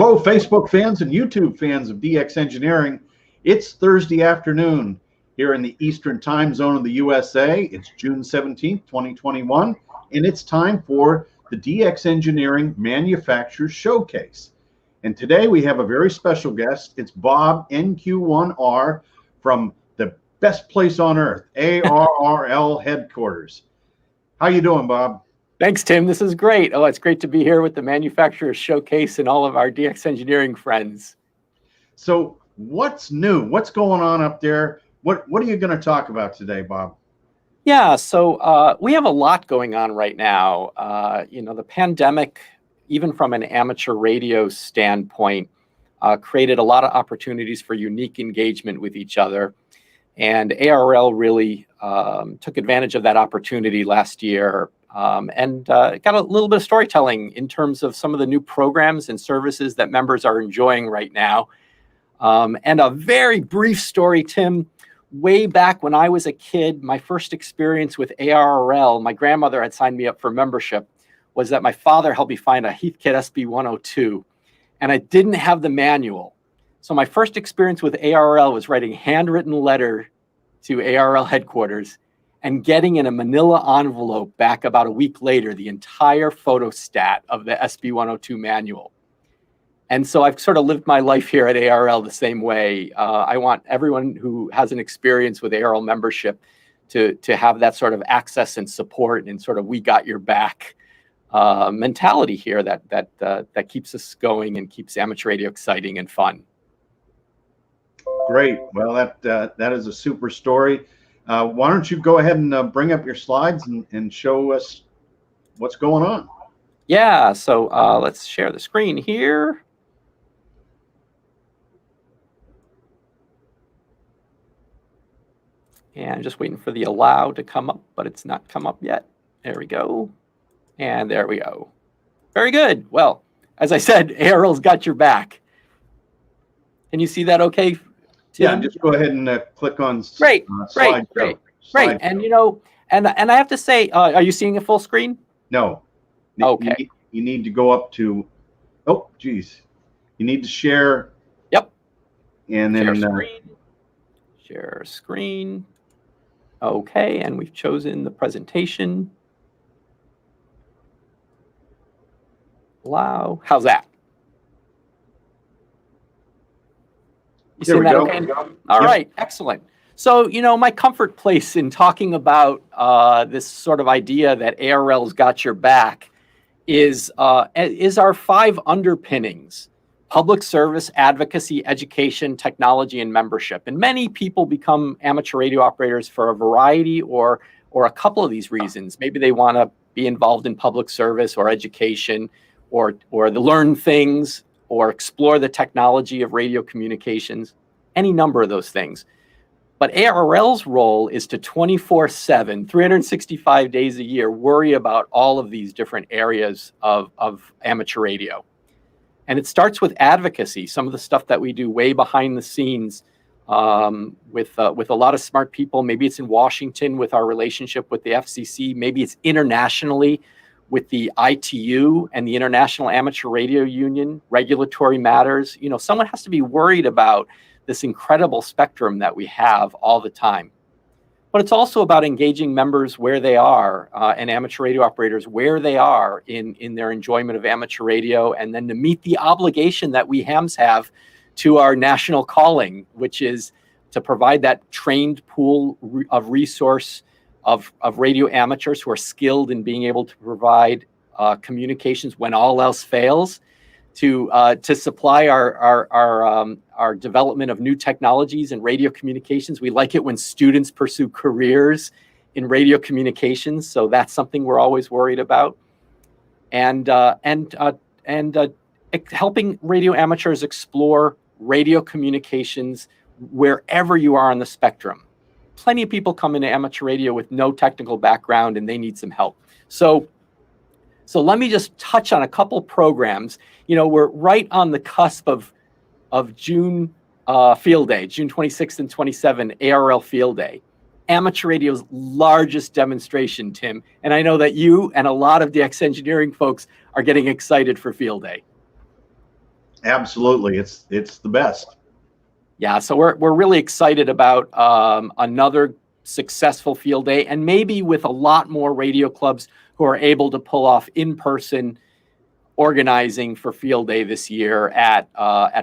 Hello, Facebook fans and YouTube fans of DX Engineering. It's Thursday afternoon here in the Eastern Time Zone of the USA. It's June 17th, 2021, and it's time for the DX Engineering Manufacturers Showcase. And today we have a very special guest. It's Bob NQ1R from the best place on earth, ARRL headquarters. How you doing, Bob? Thanks, Tim. This is great. Oh, it's great to be here with the Manufacturers Showcase and all of our DX Engineering friends. So what's new? What's going on up there? What are you going to talk about today, Bob? Yeah, so we have a lot going on right now. The pandemic, even from an amateur radio standpoint, created a lot of opportunities for unique engagement with each other. And ARRL really took advantage of that opportunity last year. And got a little bit of storytelling in terms of some of the new programs and services that members are enjoying right now. And a very brief story, Tim. Way back when I was a kid, my first experience with ARRL, my grandmother had signed me up for membership, was that my father helped me find a Heathkit SB102. And I didn't have the manual. So my first experience with ARRL was writing handwritten letter to ARRL headquarters and getting in a manila envelope back about a week later, the entire photostat of the SB102 manual. And so I've sort of lived my life here at ARRL the same way. I want everyone who has an experience with ARRL membership to have that sort of access and support and sort of we got your back mentality here that keeps us going and keeps amateur radio exciting and fun. Great. Well, that is a super story. Why don't you go ahead and bring up your slides and show us what's going on? Yeah, so let's share the screen here. And just waiting for the allow to come up, but it's not come up yet. There we go. And there we go. Very good. Well, as I said, ARRL's got your back. Can you see that okay, Tim? Yeah, just go ahead and click on Great. Great. And and I have to say, are you seeing a full screen? No. Okay. You need to go up to, oh, geez. You need to share. Yep. And then share screen. Okay, and we've chosen the presentation. Allow. How's that? You see that okay? All right, excellent. So, my comfort place in talking about this sort of idea that ARRL's got your back is our 5 underpinnings: public service, advocacy, education, technology, and membership. And many people become amateur radio operators for a variety or a couple of these reasons. Maybe they want to be involved in public service or education or to learn things or explore the technology of radio communications, any number of those things. But ARRL's role is to 24/7, 365 days a year, worry about all of these different areas of amateur radio. And it starts with advocacy, some of the stuff that we do way behind the scenes with a lot of smart people. Maybe it's in Washington with our relationship with the FCC. Maybe it's internationally with the ITU and the International Amateur Radio Union, regulatory matters. Someone has to be worried about this incredible spectrum that we have all the time. But it's also about engaging members where they are and amateur radio operators where they are in their enjoyment of amateur radio, and then to meet the obligation that we hams have to our national calling, which is to provide that trained pool of resource of radio amateurs who are skilled in being able to provide communications when all else fails, to supply our development of new technologies in radio communications. We like it when students pursue careers in radio communications, so that's something we're always worried about. And helping radio amateurs explore radio communications wherever you are on the spectrum. Plenty of people come into amateur radio with no technical background and they need some help. So let me just touch on a couple programs. We're right on the cusp of June Field Day, June 26th and 27th, ARRL Field Day. Amateur radio's largest demonstration, Tim. And I know that you and a lot of DX Engineering folks are getting excited for Field Day. Absolutely, it's the best. Yeah, so we're really excited about another successful field day, and maybe with a lot more radio clubs who are able to pull off in-person organizing for field day this year at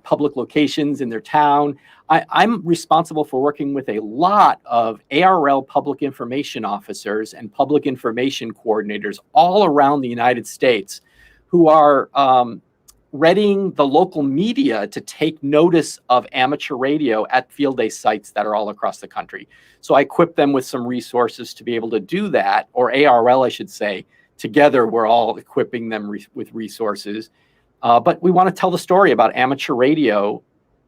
public locations in their town. I'm responsible for working with a lot of ARRL public information officers and public information coordinators all around the United States who are readying the local media to take notice of amateur radio at field day sites that are all across the country. So I equip them with some resources to be able to do that, or ARRL, I should say. Together, we're all equipping them with resources. But we want to tell the story about amateur radio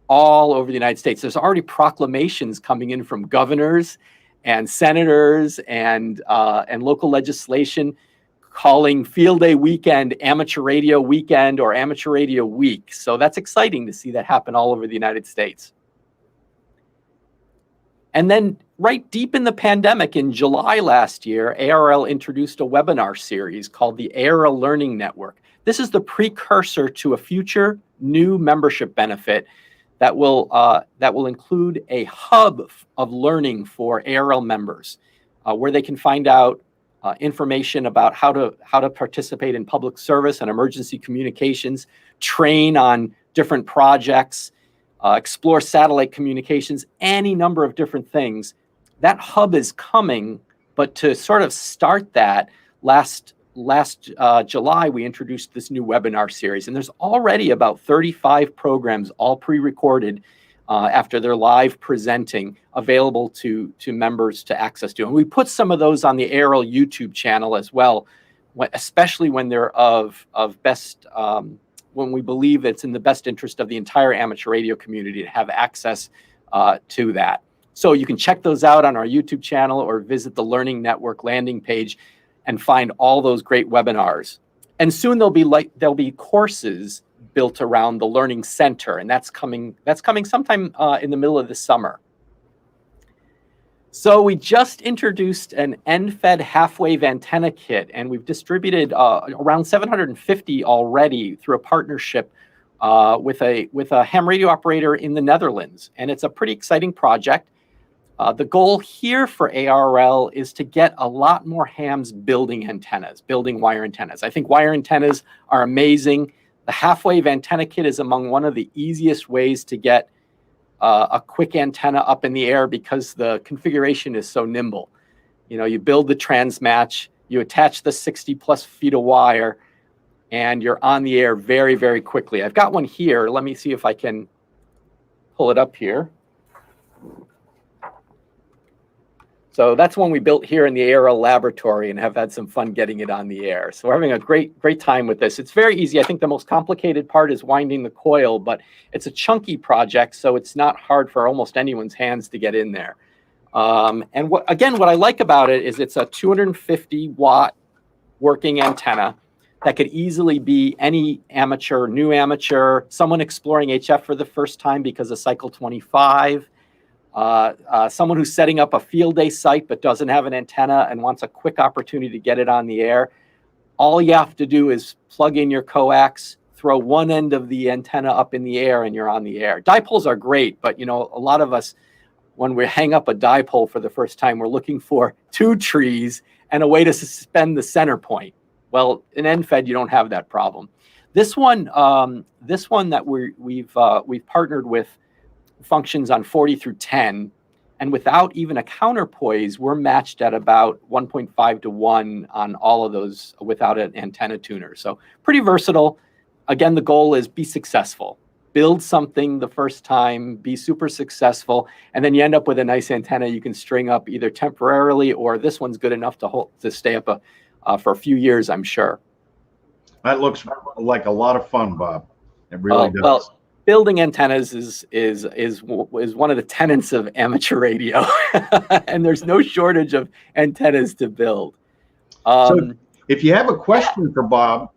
all over the United States. There's already proclamations coming in from governors and senators and local legislation calling Field Day Weekend Amateur Radio Weekend or Amateur Radio Week. So that's exciting to see that happen all over the United States. And then right deep in the pandemic, in July last year, ARRL introduced a webinar series called the ARRL Learning Network. This is the precursor to a future new membership benefit that will include a hub of learning for ARRL members, where they can find out information about how to participate in public service and emergency communications, train on different projects, explore satellite communications, any number of different things. That hub is coming, but to sort of start that, last July, we introduced this new webinar series, and there's already about 35 programs, all pre-recorded after they're live presenting, available to members to access to. And we put some of those on the ARRL YouTube channel as well, especially when they're of best, when we believe it's in the best interest of the entire amateur radio community to have access to that. So you can check those out on our YouTube channel or visit the Learning Network landing page and find all those great webinars. And soon there'll be courses built around the Learning Center, and that's coming sometime in the middle of the summer. So we just introduced an end-fed half-wave antenna kit, and we've distributed around 750 already through a partnership with a ham radio operator in the Netherlands, and it's a pretty exciting project. The goal here for ARRL is to get a lot more hams building antennas, building wire antennas. I think wire antennas are amazing. The half-wave antenna kit is among one of the easiest ways to get a quick antenna up in the air because the configuration is so nimble. You know, you build the transmatch, you attach the 60+ feet of wire, and you're on the air very, very quickly. I've got one here. Let me see if I can pull it up here. So that's one we built here in the ARRL laboratory and have had some fun getting it on the air. So we're having a great time with this. It's very easy. I think the most complicated part is winding the coil, but it's a chunky project, so it's not hard for almost anyone's hands to get in there. And what I like about it is it's a 250-watt working antenna that could easily be any amateur, new amateur, someone exploring HF for the first time because of cycle 25, someone who's setting up a field day site but doesn't have an antenna and wants a quick opportunity to get it on the air. All you have to do is plug in your coax, throw one end of the antenna up in the air, and you're on the air. Dipoles are great, but you know, a lot of us, when we hang up a dipole for the first time, we're looking for two trees and a way to suspend the center point. Well, in end-fed, you don't have that problem. This one that we've partnered with functions on 40 through 10, and without even a counterpoise, we're matched at about 1.5 to 1 on all of those without an antenna tuner. So pretty versatile. Again, the goal is be successful. Build something the first time, be super successful, and then you end up with a nice antenna you can string up either temporarily, or this one's good enough to stay up for a few years, I'm sure. That looks like a lot of fun, Bob. It really does. Well, building antennas is one of the tenets of amateur radio, and there's no shortage of antennas to build. So if you have a question for Bob,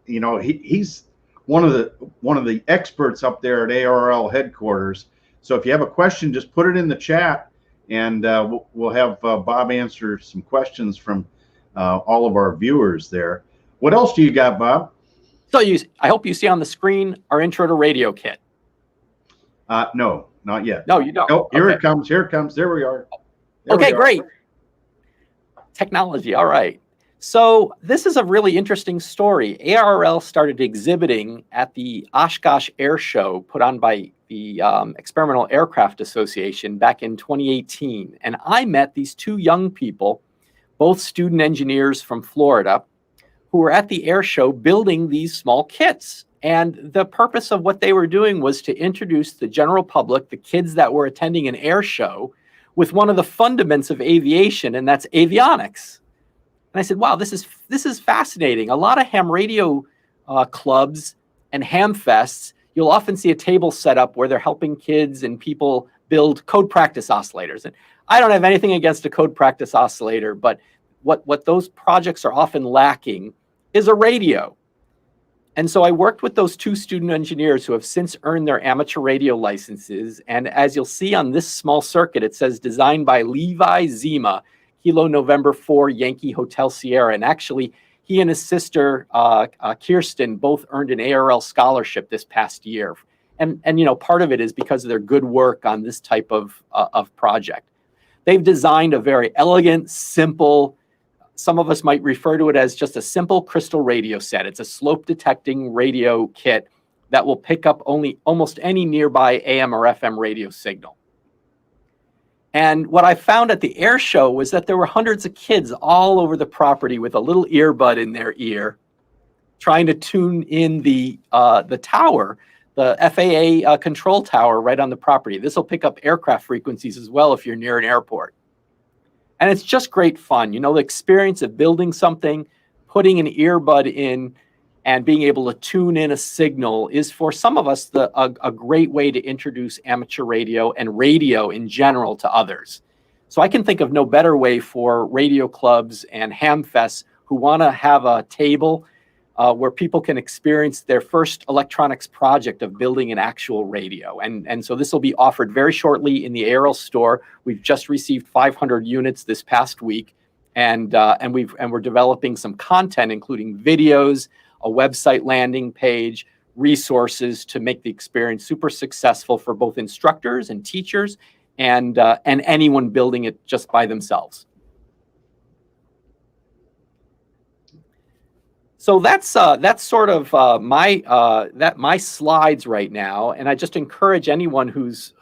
you know, he's one of the experts up there at ARRL headquarters. So if you have a question, just put it in the chat, and we'll have Bob answer some questions from all of our viewers there. What else do you got, Bob? So I hope you see on the screen our intro to radio kit. No, not yet. No, you don't. Oh, here it comes. Here it comes. There we are. Okay, great. Technology. All right. So this is a really interesting story. ARRL started exhibiting at the Oshkosh Air Show put on by the Experimental Aircraft Association back in 2018. And I met these two young people, both student engineers from Florida, who were at the air show building these small kits. And the purpose of what they were doing was to introduce the general public, the kids that were attending an air show, with one of the fundaments of aviation, and that's avionics. And I said, wow, this is fascinating. A lot of ham radio clubs and ham fests, you'll often see a table set up where they're helping kids and people build code practice oscillators. And I don't have anything against a code practice oscillator, but what those projects are often lacking is a radio. And so I worked with those two student engineers who have since earned their amateur radio licenses. And as you'll see on this small circuit, it says designed by Levi Zima, Kilo November 4, Yankee Hotel Sierra. And actually, he and his sister, Kirsten, both earned an ARRL scholarship this past year. And part of it is because of their good work on this type of project. They've designed a very elegant, simple, some of us might refer to it as just a simple crystal radio set. It's a slope detecting radio kit that will pick up almost any nearby AM or FM radio signal. And what I found at the air show was that there were hundreds of kids all over the property with a little earbud in their ear, trying to tune in the tower, the FAA control tower right on the property. This will pick up aircraft frequencies as well if you're near an airport. And it's just great fun. The experience of building something, putting an earbud in, and being able to tune in a signal is, for some of us, a great way to introduce amateur radio and radio in general to others. So I can think of no better way for radio clubs and ham fests who want to have a table where people can experience their first electronics project of building an actual radio. And so this will be offered very shortly in the ARRL store. We've just received 500 units this past week, and we're developing some content, including videos, a website landing page, resources to make the experience super successful for both instructors and teachers and anyone building it just by themselves. So that's sort of my slides right now, and I just encourage anyone who's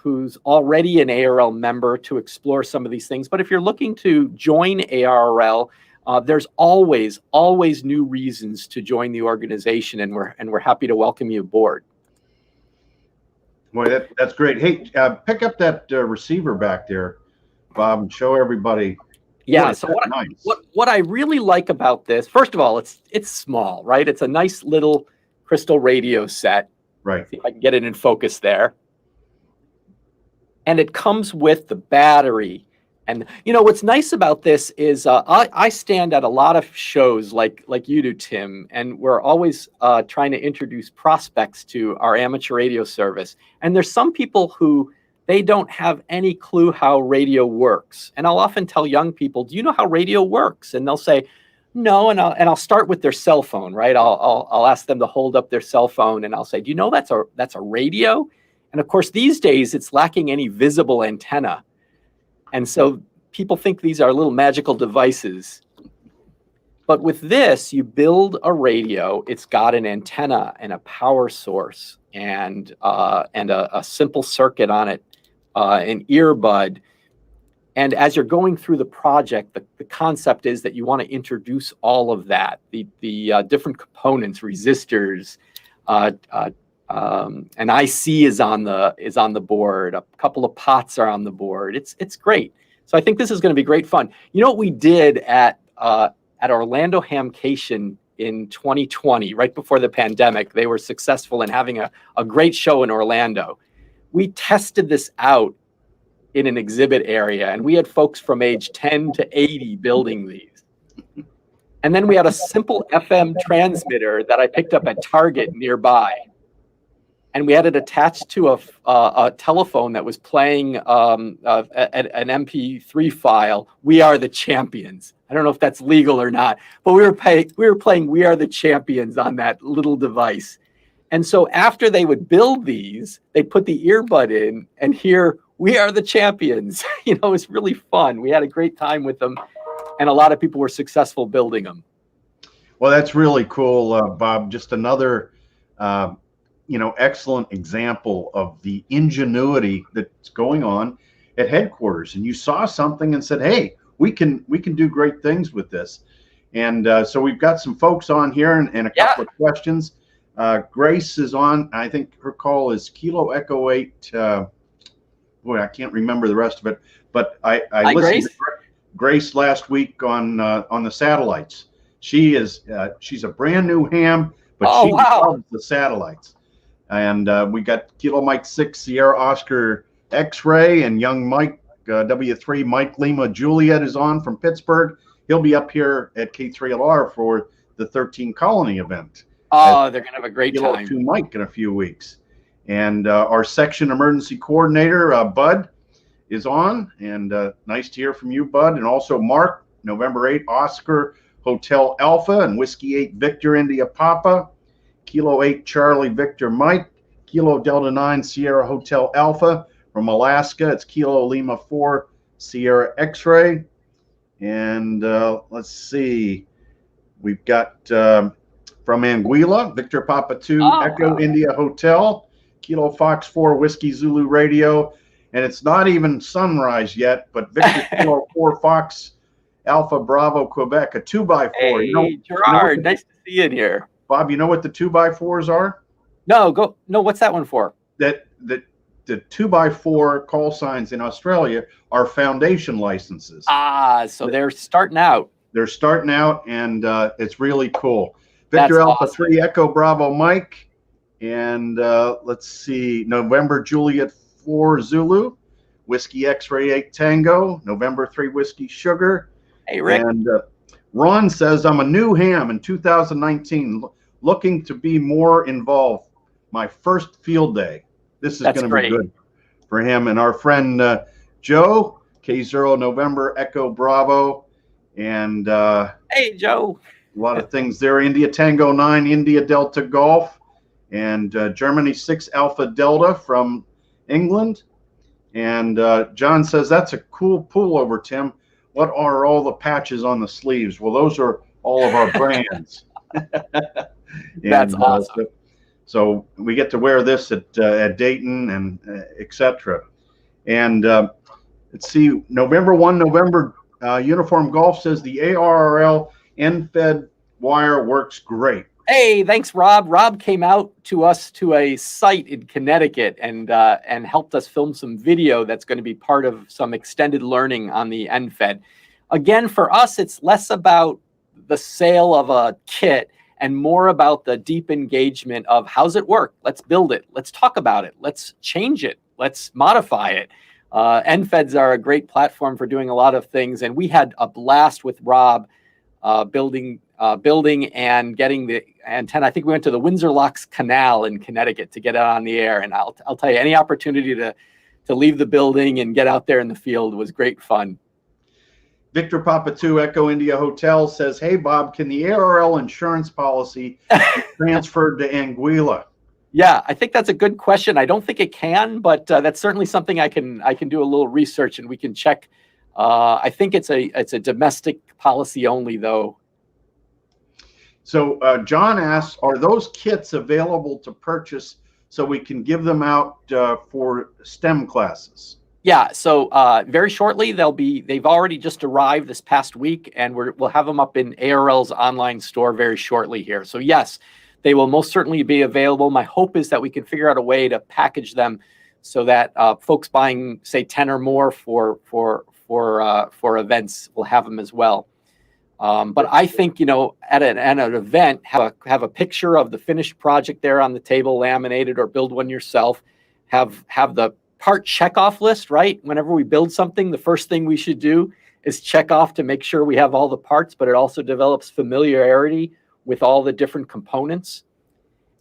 already an ARRL member to explore some of these things. But if you're looking to join ARRL, there's always new reasons to join the organization, and we're happy to welcome you aboard. Boy, that's great. Hey, pick up that receiver back there, Bob, and show everybody. Yeah, so what I really like about this, first of all, it's small, right? It's a nice little crystal radio set. Right. See if I can get it in focus there. And it comes with the battery. And what's nice about this is I stand at a lot of shows like you do, Tim, and we're always trying to introduce prospects to our amateur radio service. And there's some people who they don't have any clue how radio works. And I'll often tell young people, do you know how radio works? And they'll say, no, and I'll start with their cell phone, right? I'll ask them to hold up their cell phone, and I'll say, do you know that's a radio? And of course, these days, it's lacking any visible antenna. And so people think these are little magical devices. But with this, you build a radio. It's got an antenna and a power source and a simple circuit on it, an earbud. And as you're going through the project, the concept is that you want to introduce all of that, the different components, resistors, an IC is on the board, a couple of pots are on the board. It's great. So I think this is going to be great fun. You know what we did at Orlando Hamcation in 2020, right before the pandemic? They were successful in having a great show in Orlando. We tested this out in an exhibit area, and we had folks from age 10 to 80 building these. And then we had a simple FM transmitter that I picked up at Target nearby. and we had it attached to a telephone that was playing an MP3 file. We Are the Champions. I don't know if that's legal or not, but we were playing We Are the Champions on that little device. And so after they would build these, they put the earbud in and hear We Are the Champions. You know, it's really fun. We had a great time with them, and a lot of people were successful building them. Well, that's really cool, Bob. Just another excellent example of the ingenuity that's going on at headquarters. And you saw something and said, hey, we can do great things with this. And so we've got some folks on here and a couple of questions. Grace is on. I think her call is Kilo Echo 8. Boy, I can't remember the rest of it, but I listened to Grace last week on the satellites. She's a brand new ham, but she loves the satellites. And we got Kilo Mike 6 Sierra Oscar X-Ray, and young Mike W3 Mike Lima Juliet is on from Pittsburgh. He'll be up here at K3LR for the 13 Colony event. Oh, they're gonna have a great Kilo time. 2 Mike in a few weeks. And our section emergency coordinator Bud is on, and nice to hear from you, Bud. And also Mark, November 8 Oscar Hotel Alpha and Whiskey 8 Victor India Papa, Kilo 8 Charlie Victor Mike, Kilo Delta 9 Sierra Hotel Alpha. From Alaska, it's Kilo Lima 4 Sierra X-Ray. And let's see, we've got from Anguilla, Victor Papa 2 Echo India Hotel, Kilo Fox 4 Whiskey Zulu Radio. And it's not even sunrise yet, but Victor Kilo 4 Fox Alpha Bravo Quebec, a 2x4. Hey, Gerard, nice to see you in here. Bob, you know what the 2x4s are? No, what's that one for? The 2x4 call signs in Australia are foundation licenses. So they're starting out. They're starting out, and it's really cool. Victor Alpha 3 Echo Bravo Mike, and let's see, November Juliet 4 Zulu, Whiskey X-Ray 8 Tango, November 3 Whiskey Sugar. Hey, Rick. And Ron says, I'm a new ham in 2019, looking to be more involved. My first field day. This is going to be good for him. And our friend Joe, K0 November Echo Bravo. And hey, Joe. A lot of things there. India Tango 9, India Delta Golf. And Germany 6 Alpha Delta from England. And John says, that's a cool pullover, Tim. What are all the patches on the sleeves? Well, those are all of our brands. That's awesome. So we get to wear this at Dayton and etc. And let's see, November 1, Uniform Golf says the ARRL end-fed wire works great. Hey, thanks, Rob. Rob came out to us to a site in Connecticut and helped us film some video that's going to be part of some extended learning on the NFED. Again, for us, it's less about the sale of a kit and more about the deep engagement of how's it work? Let's build it. Let's talk about it. Let's change it. Let's modify it. NFEDs are a great platform for doing a lot of things, and we had a blast with Rob building and getting the antenna. I think we went to the Windsor Locks Canal in Connecticut to get it on the air. And I'll tell you, any opportunity to leave the building and get out there in the field was great fun. Victor Papa 2 Echo India Hotel says, hey, Bob, can the ARRL insurance policy be transferred to Anguilla? Yeah, I think that's a good question. I don't think it can, but that's certainly something I can do a little research and we can check. I think it's a domestic policy only, though. So John asks, are those kits available to purchase so we can give them out for STEM classes? Yeah, so very shortly they've already just arrived this past week, and we'll have them up in ARRL's online store very shortly here. So yes, they will most certainly be available. My hope is that we can figure out a way to package them so that folks buying, say, 10 or more for events will have them as well. But I think, at an event, have a picture of the finished project there on the table, laminated, or build one yourself. Have the part checkoff list, right? Whenever we build something, the first thing we should do is check off to make sure we have all the parts, but it also develops familiarity with all the different components.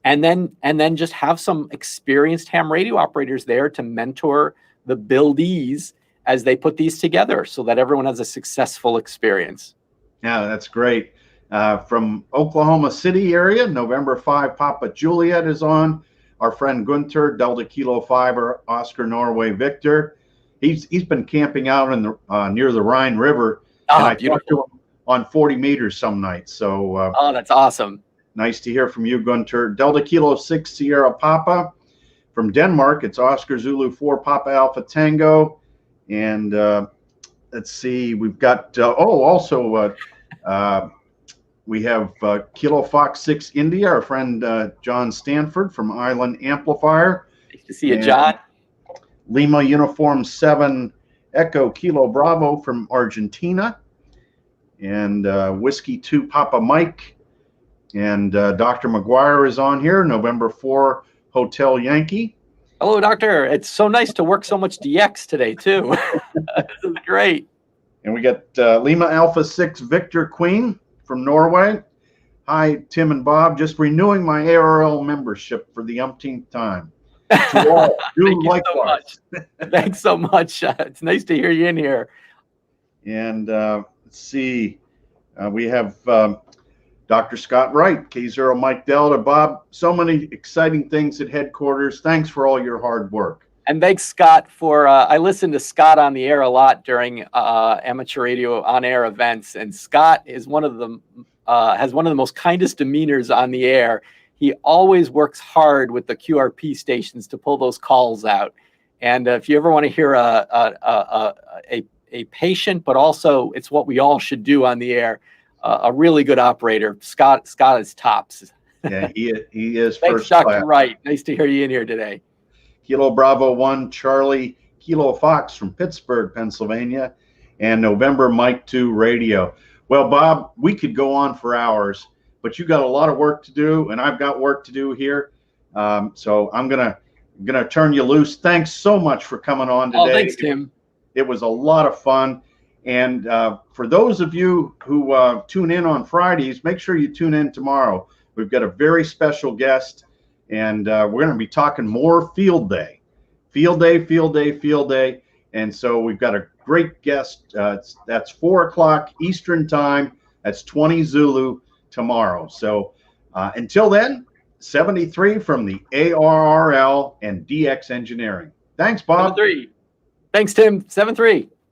and then just have some experienced ham radio operators there to mentor the buildees as they put these together so that everyone has a successful experience. Yeah, that's great. From Oklahoma City area, November 5, Papa Juliet is on. Our friend Gunther, Delta Kilo 5, Oscar Norway Victor. He's been camping out in the near the Rhine River, and I talked to him on 40 meters some nights. So oh, that's awesome. Nice to hear from you, Gunther. Delta Kilo 6 Sierra Papa. From Denmark, it's Oscar Zulu 4 Papa Alpha Tango. And let's see, we've got, we have Kilo Fox 6 India, our friend John Stanford from Island Amplifier. Nice to see you, John. Lima Uniform 7 Echo Kilo Bravo from Argentina. And Whiskey 2 Papa Mike. And Dr. McGuire is on here, November 4 Hotel Yankee. Hello, Doctor. It's so nice to work so much DX today, too. This is great. And we got Lima Alpha 6 Victor Queen from Norway. Hi, Tim and Bob. Just renewing my ARRL membership for the umpteenth time. To all, do likewise. Thanks so much. It's nice to hear you in here. And let's see. We have Dr. Scott Wright, K0 Mike Delta. Bob, so many exciting things at headquarters. Thanks for all your hard work. And thanks, Scott, for I listen to Scott on the air a lot during amateur radio on-air events, and Scott is one of the has one of the most kindest demeanors on the air. He always works hard with the QRP stations to pull those calls out. And if you ever want to hear a patient, but also it's what we all should do on the air, a really good operator, Scott is tops. Yeah, he is. Thanks, Dr. Wright. Nice to hear you in here today. Kilo Bravo 1 Charlie Kilo Fox from Pittsburgh, Pennsylvania, and November Mike 2 Radio. Well, Bob, we could go on for hours, but you got a lot of work to do, and I've got work to do here. So I'm gonna turn you loose. Thanks so much for coming on today. Oh, thanks, Tim. It was a lot of fun. And for those of you who tune in on Fridays, make sure you tune in tomorrow. We've got a very special guest, and we're going to be talking more field day. Field day, field day, field day. And so we've got a great guest. That's 4 o'clock Eastern time. That's 20 Zulu tomorrow. So until then, 73 from the ARRL and DX Engineering. Thanks, Bob. 7-3. Thanks, Tim. 7-3.